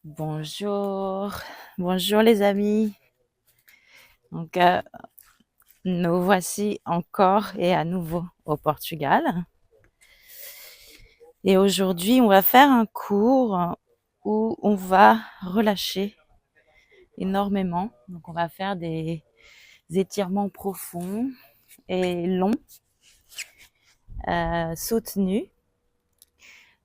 Bonjour, bonjour les amis. Donc, nous voici encore et à nouveau au Portugal. Et aujourd'hui, on va faire un cours où on va relâcher énormément. Donc, on va faire des étirements profonds et longs, soutenus.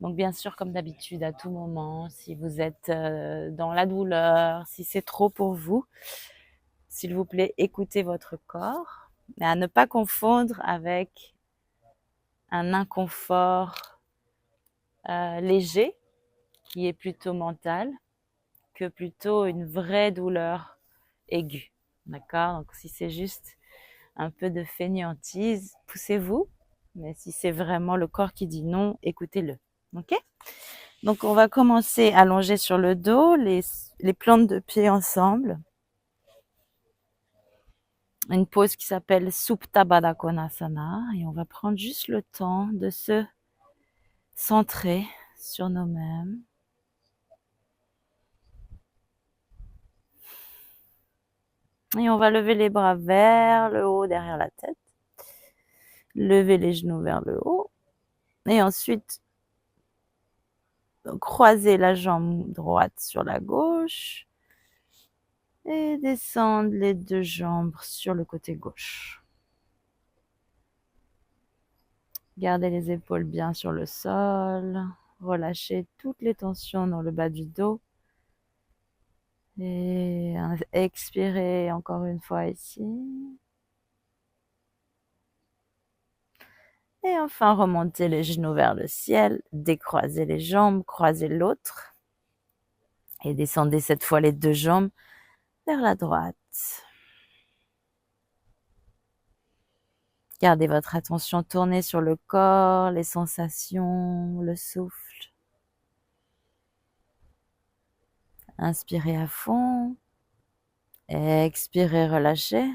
Donc, bien sûr, comme d'habitude, à tout moment, si vous êtes dans la douleur, si c'est trop pour vous, s'il vous plaît, écoutez votre corps, mais à ne pas confondre avec un inconfort léger, qui est plutôt mental, que plutôt une vraie douleur aiguë. D'accord? Donc, si c'est juste un peu de fainéantise, poussez-vous. Mais si c'est vraiment le corps qui dit non, écoutez-le. OK? Donc, on va commencer allongé sur le dos, les plantes de pied ensemble. Une pose qui s'appelle Supta Baddha Konasana. Et on va prendre juste le temps de se centrer sur nous-mêmes. Et on va lever les bras vers le haut, derrière la tête. Lever les genoux vers le haut. Et ensuite, croiser la jambe droite sur la gauche. Et descendre les deux jambes sur le côté gauche. Gardez les épaules bien sur le sol. Relâchez toutes les tensions dans le bas du dos. Et expirez encore une fois ici. Et enfin, remontez les genoux vers le ciel. Décroisez les jambes, croisez l'autre. Et descendez cette fois les deux jambes vers la droite. Gardez votre attention tournée sur le corps, les sensations, le souffle. Inspirez à fond. Expirez, relâchez.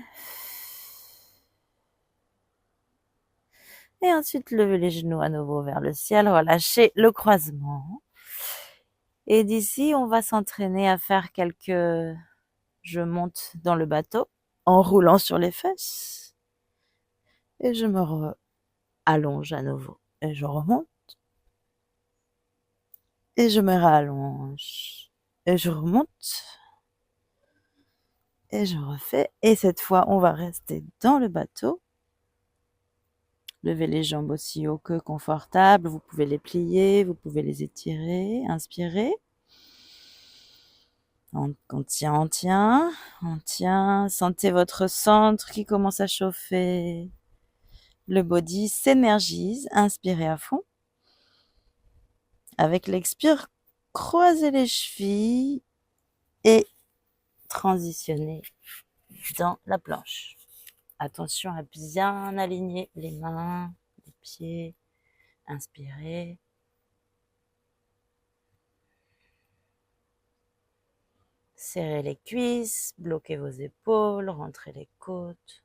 Et ensuite, levez les genoux à nouveau vers le ciel. Relâchez le croisement. Et d'ici, on va s'entraîner à faire quelques... Je monte dans le bateau en roulant sur les fesses. Et je me allonge à nouveau. Et je remonte. Et je me rallonge. Et je remonte. Et je refais. Et cette fois, on va rester dans le bateau. Levez les jambes aussi haut que confortable. Vous pouvez les plier, vous pouvez les étirer. Inspirez. On tient, on tient, on tient. Sentez votre centre qui commence à chauffer. Le body s'énergise. Inspirez à fond. Avec l'expire, croisez les chevilles et transitionnez dans la planche. Attention à bien aligner les mains, les pieds. Inspirez. Serrez les cuisses, bloquez vos épaules, rentrez les côtes.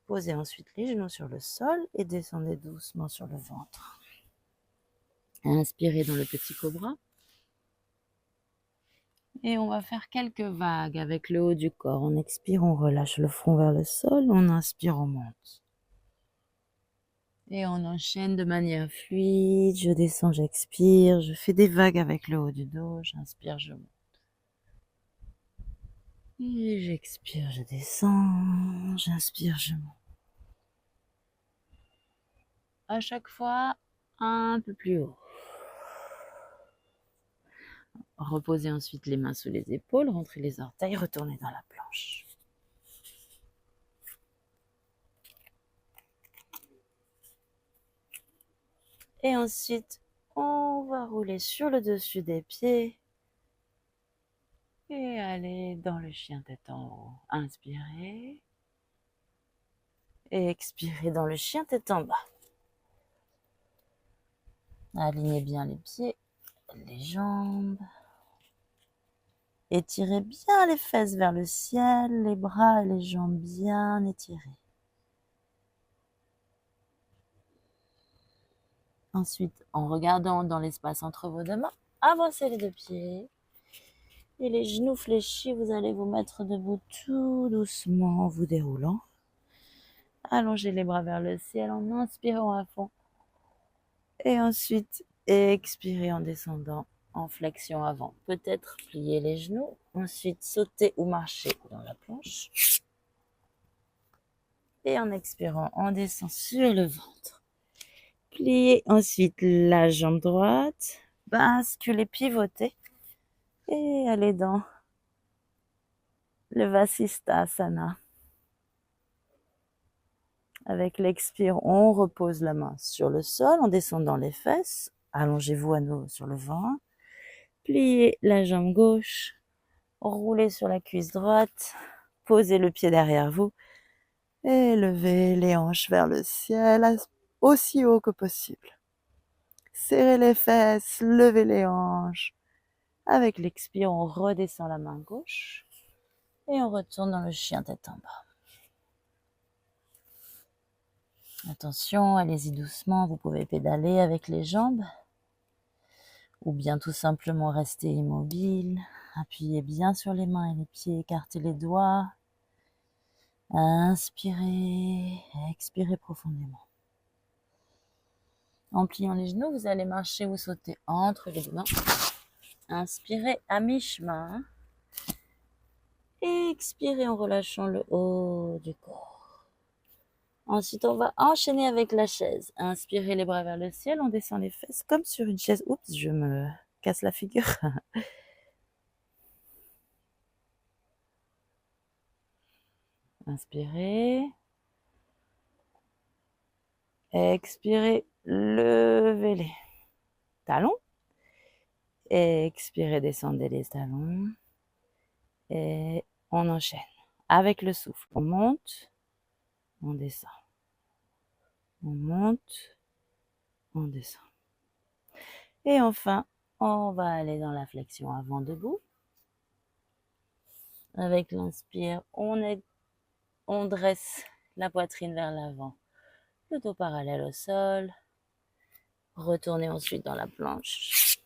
Posez ensuite les genoux sur le sol et descendez doucement sur le ventre. Inspirez dans le petit cobra. Et on va faire quelques vagues avec le haut du corps. On expire, on relâche le front vers le sol. On inspire, on monte. Et on enchaîne de manière fluide. Je descends, j'expire. Je fais des vagues avec le haut du dos. J'inspire, je monte. Et j'expire, je descends. J'inspire, je monte. À chaque fois, un peu plus haut. Reposez ensuite les mains sous les épaules, rentrez les orteils, retournez dans la planche. Et ensuite, on va rouler sur le dessus des pieds et aller dans le chien tête en haut. Inspirez et expirez dans le chien tête en bas. Alignez bien les pieds, les jambes. Étirez bien les fesses vers le ciel, les bras et les jambes bien étirés. Ensuite, en regardant dans l'espace entre vos deux mains, avancez les deux pieds. Et les genoux fléchis, vous allez vous mettre debout tout doucement en vous déroulant. Allongez les bras vers le ciel en inspirant à fond. Et ensuite, expirez en descendant en flexion avant. Peut-être plier les genoux. Ensuite, sauter ou marcher dans la planche. Et en expirant, on descend sur le ventre. Pliez ensuite la jambe droite. Basculez, pivotez. Et allez dans le Vasisthasana. Avec l'expire, on repose la main sur le sol en descendant les fesses. Allongez-vous à nouveau sur le ventre. Pliez la jambe gauche. Roulez sur la cuisse droite. Posez le pied derrière vous. Et levez les hanches vers le ciel aussi haut que possible. Serrez les fesses, levez les hanches. Avec l'expire, on redescend la main gauche. Et on retourne dans le chien tête en bas. Attention, allez-y doucement, vous pouvez pédaler avec les jambes ou bien tout simplement rester immobile. Appuyez bien sur les mains et les pieds, écartez les doigts. Inspirez, expirez profondément. En pliant les genoux, vous allez marcher ou sauter entre les deux mains. Inspirez à mi-chemin. Expirez en relâchant le haut du corps. Ensuite, on va enchaîner avec la chaise. Inspirez les bras vers le ciel, on descend les fesses comme sur une chaise. Oups, je me casse la figure. Inspirez. Expirez, levez les talons. Expirez, descendez les talons. Et on enchaîne. Avec le souffle, on monte, on descend. On monte, on descend. Et enfin, on va aller dans la flexion avant debout. Avec l'inspire, on dresse la poitrine vers l'avant, le dos parallèle au sol. Retournez ensuite dans la planche.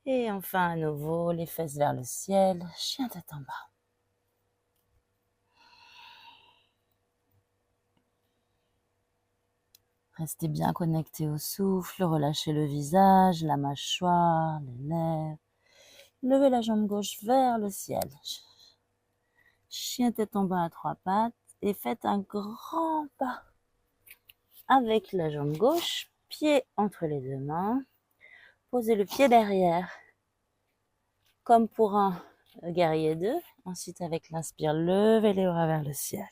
Et enfin, à nouveau, les fesses vers le ciel, chien tête en bas. Restez bien connecté au souffle, relâchez le visage, la mâchoire, les lèvres. Levez la jambe gauche vers le ciel. Chien tête en bas à 3 pattes et faites un grand pas avec la jambe gauche, pied entre les deux mains. Posez le pied derrière comme pour un guerrier 2. Ensuite, avec l'inspire, levez les bras vers le ciel.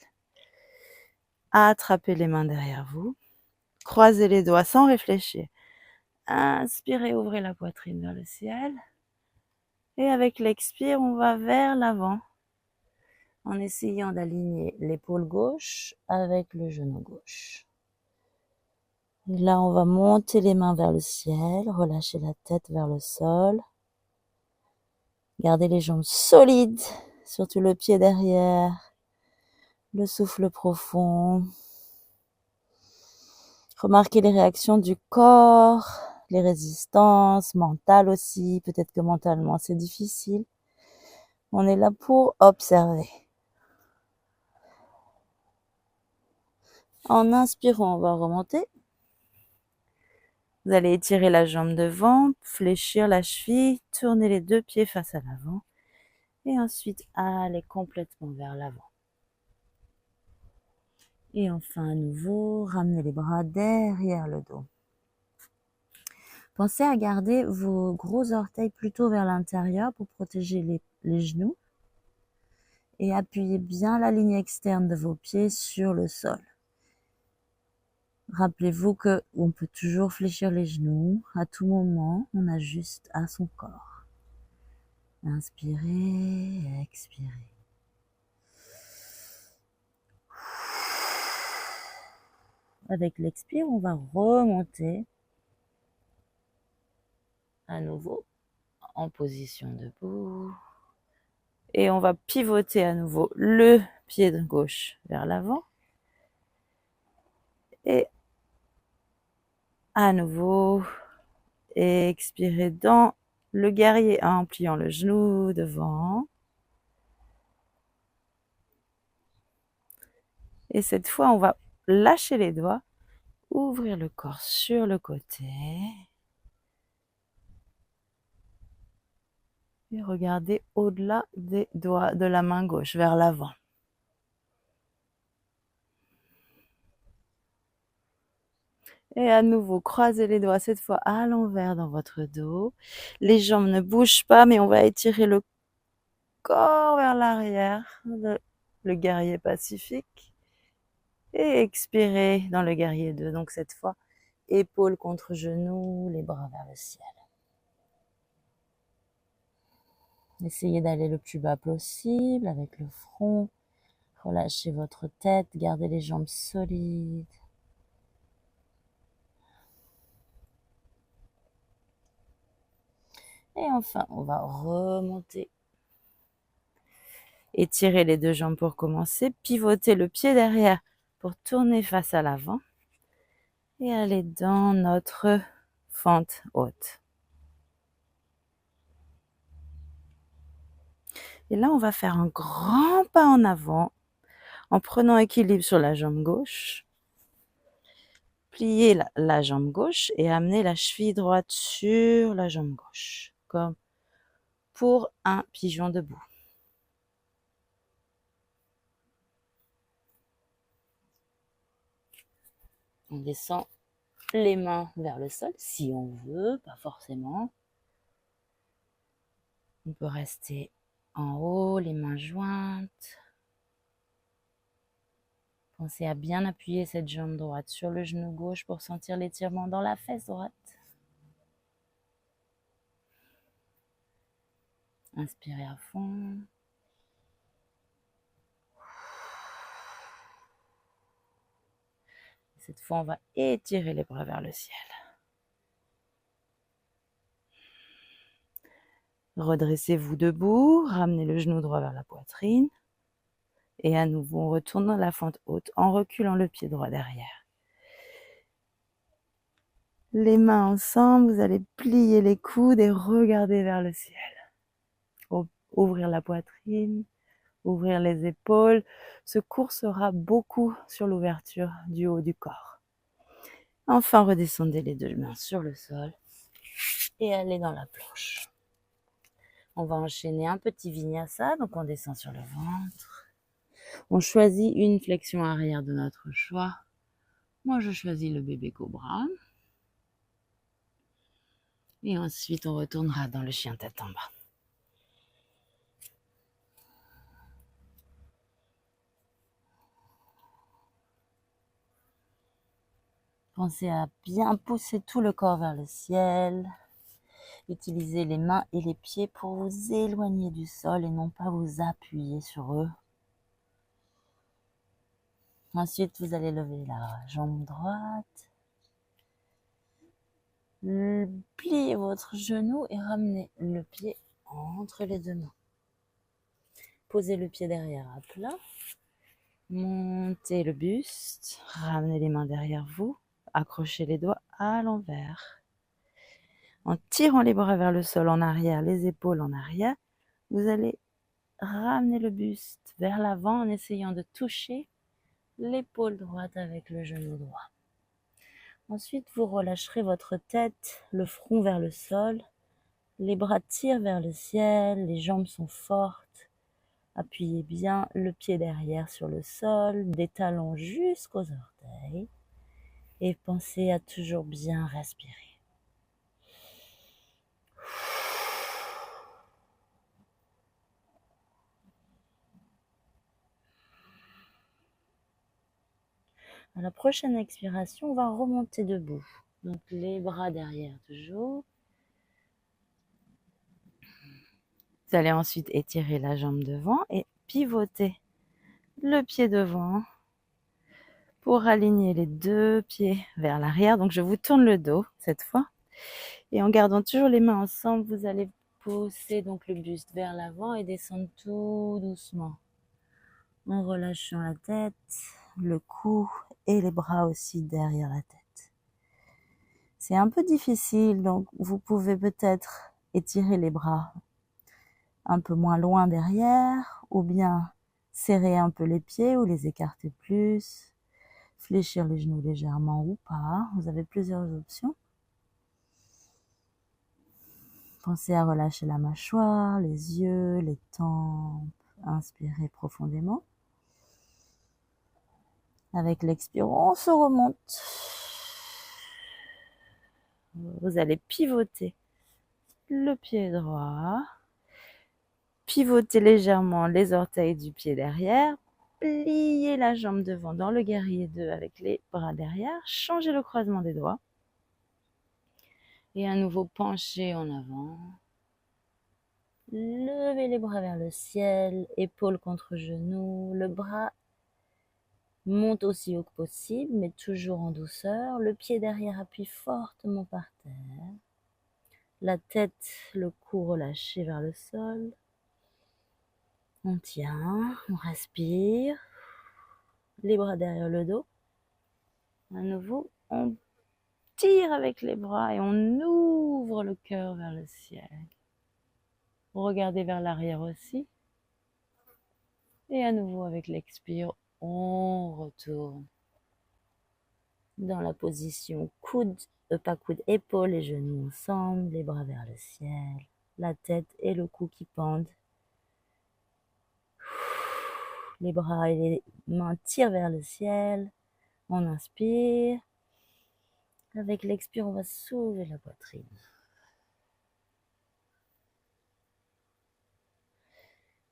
Attrapez les mains derrière vous. Croisez les doigts sans réfléchir. Inspirez, ouvrez la poitrine vers le ciel. Et avec l'expire, on va vers l'avant en essayant d'aligner l'épaule gauche avec le genou gauche. Et là, on va monter les mains vers le ciel, relâcher la tête vers le sol. Gardez les jambes solides, surtout le pied derrière. Le souffle profond. Remarquez les réactions du corps, les résistances mentales aussi. Peut-être que mentalement, c'est difficile. On est là pour observer. En inspirant, on va remonter. Vous allez étirer la jambe devant, fléchir la cheville, tourner les deux pieds face à l'avant. Et ensuite, aller complètement vers l'avant. Et enfin, à nouveau, ramenez les bras derrière le dos. Pensez à garder vos gros orteils plutôt vers l'intérieur pour protéger les genoux. Et appuyez bien la ligne externe de vos pieds sur le sol. Rappelez-vous qu'on peut toujours fléchir les genoux. À tout moment, on ajuste à son corps. Inspirez, expirez. Avec l'expire, on va remonter à nouveau en position debout. Et on va pivoter à nouveau le pied de gauche vers l'avant. Et À nouveau, expirez dans le guerrier 1 en pliant le genou devant. Et cette fois, on va lâcher les doigts, ouvrir le corps sur le côté. Et regardez au-delà des doigts de la main gauche, vers l'avant. Et à nouveau, croisez les doigts, cette fois à l'envers dans votre dos. Les jambes ne bougent pas, mais on va étirer le corps vers l'arrière, le guerrier pacifique. Et expirez dans le guerrier 2. Donc cette fois, épaules contre genoux, les bras vers le ciel. Essayez d'aller le plus bas possible avec le front. Relâchez votre tête, gardez les jambes solides. Et enfin, on va remonter. Étirez les deux jambes pour commencer. Pivotez le pied derrière pour tourner face à l'avant. Et aller dans notre fente haute. Et là, on va faire un grand pas en avant en prenant équilibre sur la jambe gauche. Pliez la jambe gauche et amenez la cheville droite sur la jambe gauche, comme pour un pigeon debout. On descend les mains vers le sol, si on veut, pas forcément. On peut rester en haut, les mains jointes. Pensez à bien appuyer cette jambe droite sur le genou gauche pour sentir l'étirement dans la fesse droite. Inspirez à fond. Cette fois, on va étirer les bras vers le ciel. Redressez-vous debout, ramenez le genou droit vers la poitrine. Et à nouveau, on retourne dans la fente haute en reculant le pied droit derrière. Les mains ensemble, vous allez plier les coudes et regarder vers le ciel. Ouvrir la poitrine, ouvrir les épaules. Ce cours sera beaucoup sur l'ouverture du haut du corps. Enfin, redescendez les deux mains sur le sol et allez dans la planche. On va enchaîner un petit vinyasa, donc on descend sur le ventre. On choisit une flexion arrière de notre choix. Moi, je choisis le bébé cobra. Et ensuite, on retournera dans le chien tête en bas. Pensez à bien pousser tout le corps vers le ciel. Utilisez les mains et les pieds pour vous éloigner du sol et non pas vous appuyer sur eux. Ensuite, vous allez lever la jambe droite. Pliez votre genou et ramenez le pied entre les deux mains. Posez le pied derrière à plat. Montez le buste. Ramenez les mains derrière vous. Accrochez les doigts à l'envers. En tirant les bras vers le sol en arrière, les épaules en arrière, vous allez ramener le buste vers l'avant en essayant de toucher l'épaule droite avec le genou droit. Ensuite, vous relâcherez votre tête, le front vers le sol. Les bras tirent vers le ciel, les jambes sont fortes. Appuyez bien le pied derrière sur le sol, des talons jusqu'aux orteils. Et pensez à toujours bien respirer. À la prochaine expiration, on va remonter debout. Donc les bras derrière toujours. Vous allez ensuite étirer la jambe devant et pivoter le pied devant pour aligner les deux pieds vers l'arrière. Donc je vous tourne le dos cette fois. Et en gardant toujours les mains ensemble, vous allez pousser donc le buste vers l'avant et descendre tout doucement. En relâchant la tête, le cou et les bras aussi derrière la tête. C'est un peu difficile, donc vous pouvez peut-être étirer les bras un peu moins loin derrière, ou bien serrer un peu les pieds ou les écarter plus, fléchir les genoux légèrement ou pas. Vous avez plusieurs options. Pensez à relâcher la mâchoire, les yeux, les tempes. Inspirez profondément. Avec l'expire, on se remonte. Vous allez pivoter le pied droit. Pivotez légèrement les orteils du pied derrière. Pliez la jambe devant dans le guerrier 2 avec les bras derrière. Changez le croisement des doigts. Et à nouveau, penchez en avant. Levez les bras vers le ciel, épaules contre genoux. Le bras monte aussi haut que possible, mais toujours en douceur. Le pied derrière appuie fortement par terre. La tête, le cou relâché vers le sol. On tient, on respire. Les bras derrière le dos. À nouveau, on tire avec les bras et on ouvre le cœur vers le ciel. Regardez vers l'arrière aussi. Et à nouveau, avec l'expire, on retourne dans la position coude, pas coude, épaules et genoux ensemble, les bras vers le ciel, la tête et le cou qui pendent. Les bras et les mains tirent vers le ciel. On inspire. Avec l'expire, on va soulever la poitrine.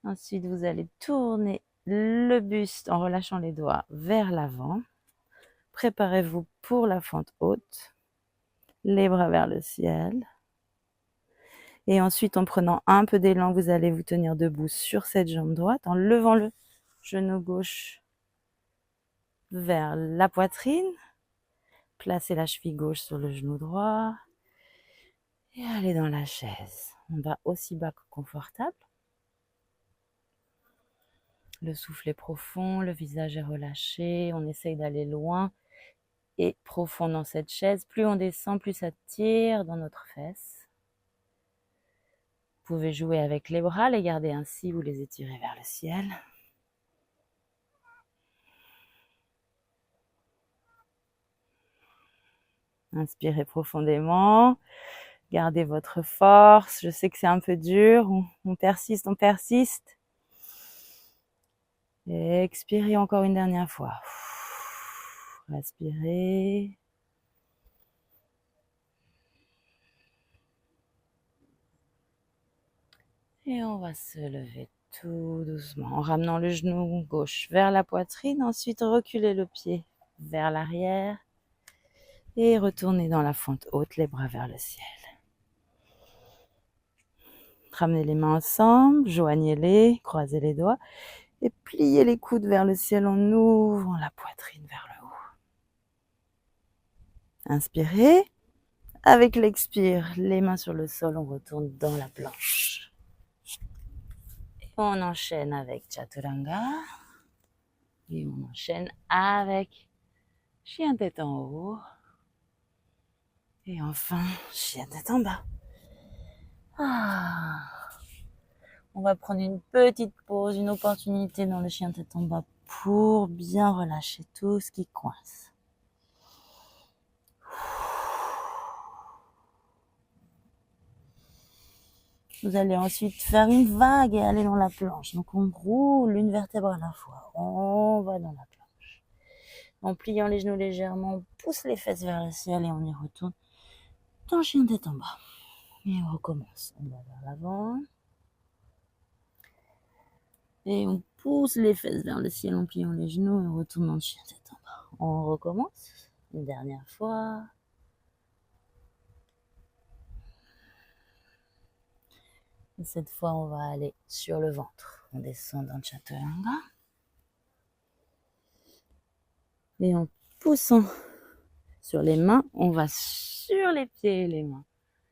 Ensuite, vous allez tourner le buste en relâchant les doigts vers l'avant. Préparez-vous pour la fente haute. Les bras vers le ciel. Et ensuite, en prenant un peu d'élan, vous allez vous tenir debout sur cette jambe droite en levant le genou gauche vers la poitrine. Placez la cheville gauche sur le genou droit. Et allez dans la chaise. On va aussi bas que confortable. Le souffle est profond, le visage est relâché. On essaye d'aller loin et profond dans cette chaise. Plus on descend, plus ça tire dans notre fesse. Vous pouvez jouer avec les bras, les garder ainsi ou les étirer vers le ciel. Inspirez profondément. Gardez votre force. Je sais que c'est un peu dur. On persiste, on persiste. Et expirez encore une dernière fois. Respirez. Et on va se lever tout doucement en ramenant le genou gauche vers la poitrine. Ensuite, reculez le pied vers l'arrière. Et retournez dans la fente haute, les bras vers le ciel. Ramenez les mains ensemble, joignez-les, croisez les doigts et pliez les coudes vers le ciel en ouvrant la poitrine vers le haut. Inspirez. Avec l'expire, les mains sur le sol, on retourne dans la planche. Et on enchaîne avec Chaturanga. Et on enchaîne avec chien tête en haut. Et enfin, chien tête en bas. On va prendre une petite pause, une opportunité dans le chien tête en bas pour bien relâcher tout ce qui coince. Vous allez ensuite faire une vague et aller dans la planche. Donc on roule une vertèbre à la fois. On va dans la planche. En pliant les genoux légèrement, on pousse les fesses vers le ciel et on y retourne dans chien tête en bas. Et on recommence. On va vers l'avant. Et on pousse les fesses vers le ciel en pliant les genoux et on retourne dans le chien tête en bas. On recommence une dernière fois. Et cette fois, on va aller sur le ventre. On descend dans le Chaturanga. Et en poussant sur les mains, on va sur les pieds et les mains.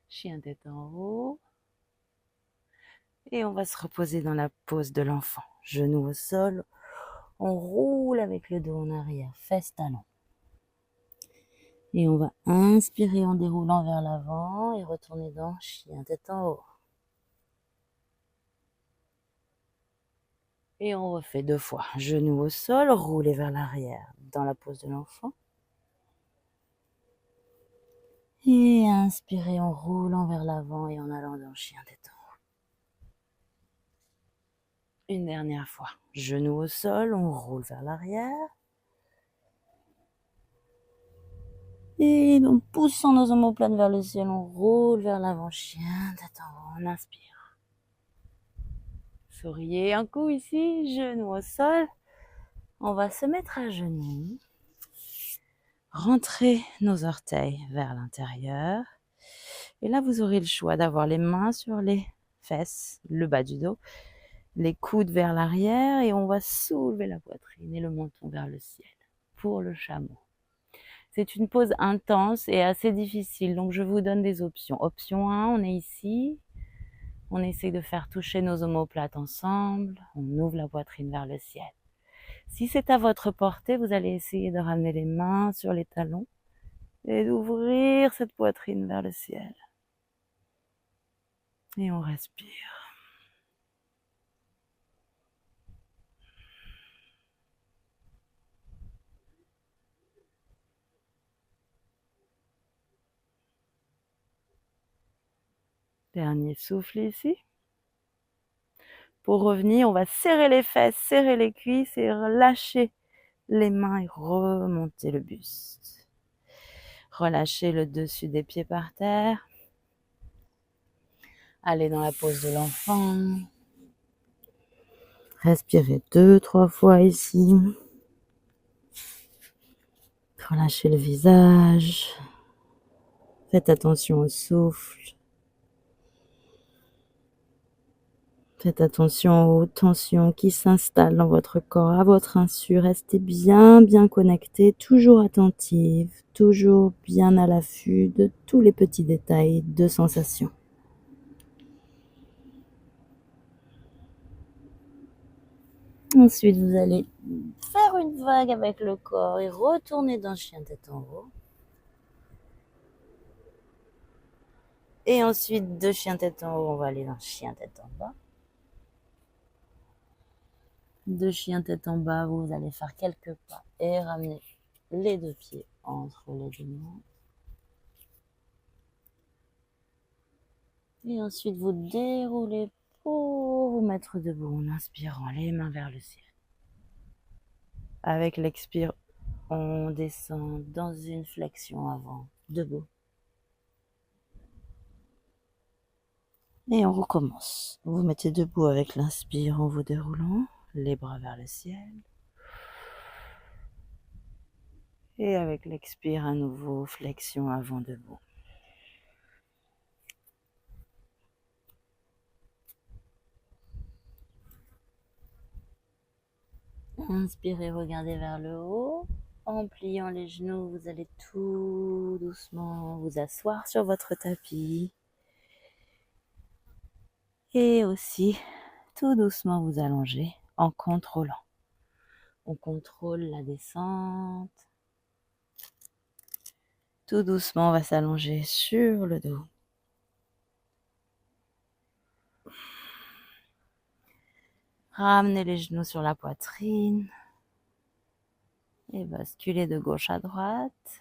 Chien tête en haut. Et on va se reposer dans la pose de l'enfant. Genoux au sol. On roule avec le dos en arrière, fesses talons. Et on va inspirer en déroulant vers l'avant et retourner dans chien tête en haut. Et on refait 2 fois. Genoux au sol, rouler vers l'arrière dans la pose de l'enfant. Et inspirer en roulant vers l'avant et en allant dans chien tête en haut. Une dernière fois. Genoux au sol, on roule vers l'arrière. Et en poussant nos omoplates vers le ciel, on roule vers l'avant, chien tête en haut. On inspire. Souriez un coup ici, genoux au sol. On va se mettre à genoux. Rentrer nos orteils vers l'intérieur. Et là, vous aurez le choix d'avoir les mains sur les fesses, le bas du dos, les coudes vers l'arrière et on va soulever la poitrine et le menton vers le ciel pour le chameau. C'est une pose intense et assez difficile, donc je vous donne des options. Option 1, on est ici, on essaie de faire toucher nos omoplates ensemble, on ouvre la poitrine vers le ciel. Si c'est à votre portée, vous allez essayer de ramener les mains sur les talons et d'ouvrir cette poitrine vers le ciel. Et on respire. Dernier souffle ici. Pour revenir, on va serrer les fesses, serrer les cuisses et relâcher les mains et remonter le buste. Relâchez le dessus des pieds par terre. Allez dans la pose de l'enfant. Respirez 2-3 fois ici. Relâchez le visage. Faites attention au souffle. Faites attention aux tensions qui s'installent dans votre corps à votre insu. Restez bien connecté, toujours attentive, toujours bien à l'affût de tous les petits détails de sensations. Ensuite, vous allez faire une vague avec le corps et retourner dans chien tête en haut. Et ensuite, de chien tête en haut, on va aller dans chien tête en bas. De chien tête en bas, vous allez faire quelques pas et ramener les 2 pieds entre les genoux. Et ensuite, vous déroulez pour vous mettre debout en inspirant les mains vers le ciel. Avec l'expire, on descend dans une flexion avant, debout. Et on recommence. Vous mettez debout avec l'inspire en vous déroulant, les bras vers le ciel. Et avec l'expire, à nouveau, flexion avant, debout. Inspirez, regardez vers le haut. En pliant les genoux, vous allez tout doucement vous asseoir sur votre tapis. Et aussi, tout doucement vous allonger en contrôlant. On contrôle la descente. Tout doucement, on va s'allonger sur le dos. Ramenez les genoux sur la poitrine. Et basculez de gauche à droite.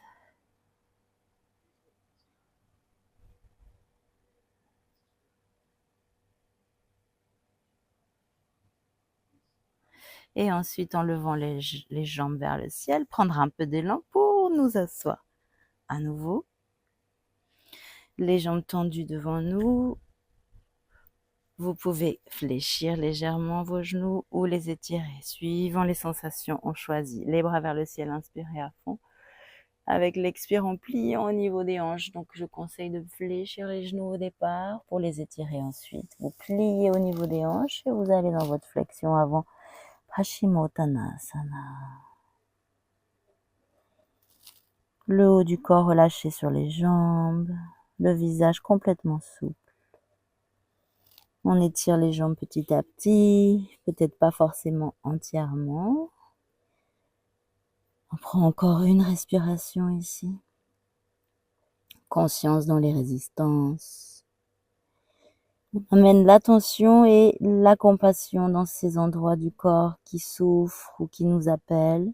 Et ensuite, en levant les jambes vers le ciel, prendre un peu d'élan pour nous asseoir. À nouveau, les jambes tendues devant nous. Vous pouvez fléchir légèrement vos genoux ou les étirer. Suivant les sensations, on choisit les bras vers le ciel, inspirez à fond. Avec l'expire, on plie au niveau des hanches. Donc, je conseille de fléchir les genoux au départ pour les étirer ensuite. Vous pliez au niveau des hanches et vous allez dans votre flexion avant. Paschimottanasana. Le haut du corps relâché sur les jambes. Le visage complètement souple. On étire les jambes petit à petit. Peut-être pas forcément entièrement. On prend encore une respiration ici. conscience dans les résistances. On amène l'attention et la compassion dans ces endroits du corps qui souffrent ou qui nous appellent.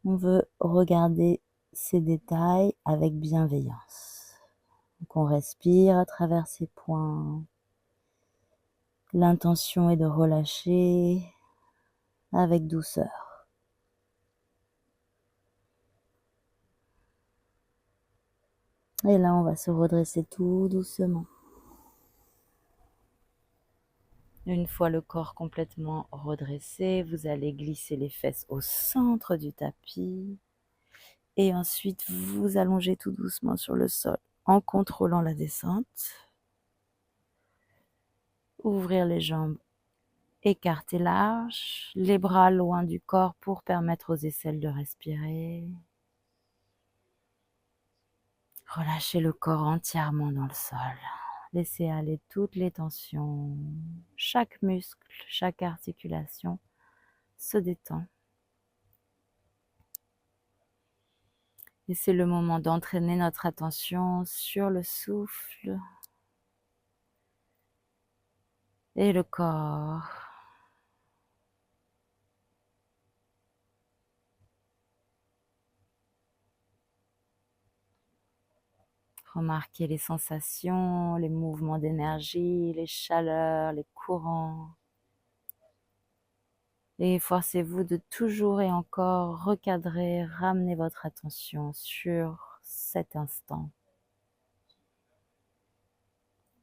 On veut regarder ces détails avec bienveillance. Donc on respire à travers ces points. L'intention est de relâcher avec douceur. Et là, on va se redresser tout doucement. Une fois le corps complètement redressé, vous allez glisser les fesses au centre du tapis et ensuite vous allongez tout doucement sur le sol en contrôlant la descente. Ouvrir les jambes, écarter large, les bras loin du corps pour permettre aux aisselles de respirer. Relâchez le corps entièrement dans le sol. Laissez aller toutes les tensions. Chaque muscle, chaque articulation se détend. Et c'est le moment d'entraîner notre attention sur le souffle et le corps. Remarquez les sensations, les mouvements d'énergie, les chaleurs, les courants. Et forcez-vous de toujours et encore recadrer, ramener votre attention sur cet instant.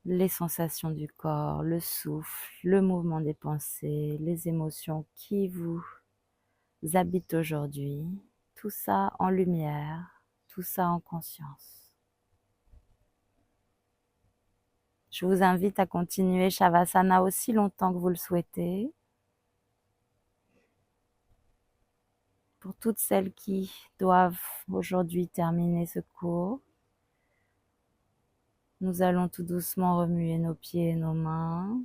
Les sensations du corps, le souffle, le mouvement des pensées, les émotions qui vous habitent aujourd'hui. Tout ça en lumière, tout ça en conscience. Je vous invite à continuer Shavasana aussi longtemps que vous le souhaitez. Pour toutes celles qui doivent aujourd'hui terminer ce cours, nous allons tout doucement remuer nos pieds et nos mains.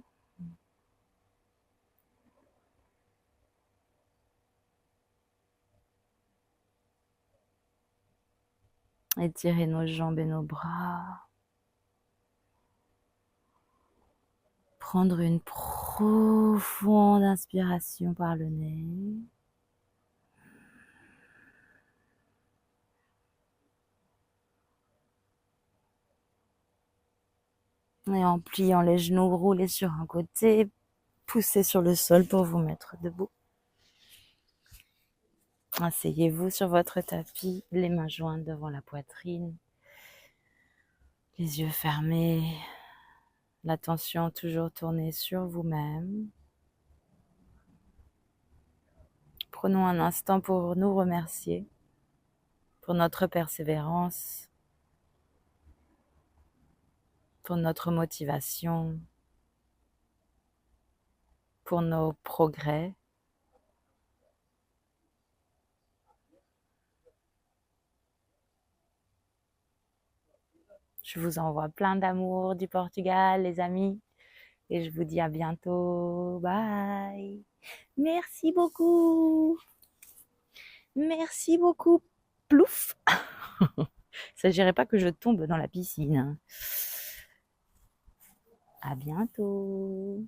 Étirer nos jambes et nos bras. Prendre une profonde inspiration par le nez. Et en pliant les genoux, roulez sur un côté, poussez sur le sol pour vous mettre debout. Asseyez-vous sur votre tapis, les mains jointes devant la poitrine, les yeux fermés, l'attention toujours tournée sur vous-même. Prenons un instant pour nous remercier pour notre persévérance, pour notre motivation, pour nos progrès. Je vous envoie plein d'amour du Portugal, les amis, et je vous dis à bientôt. Bye. Merci beaucoup. Merci beaucoup. Plouf. Il ne s'agirait pas que je tombe dans la piscine. À bientôt.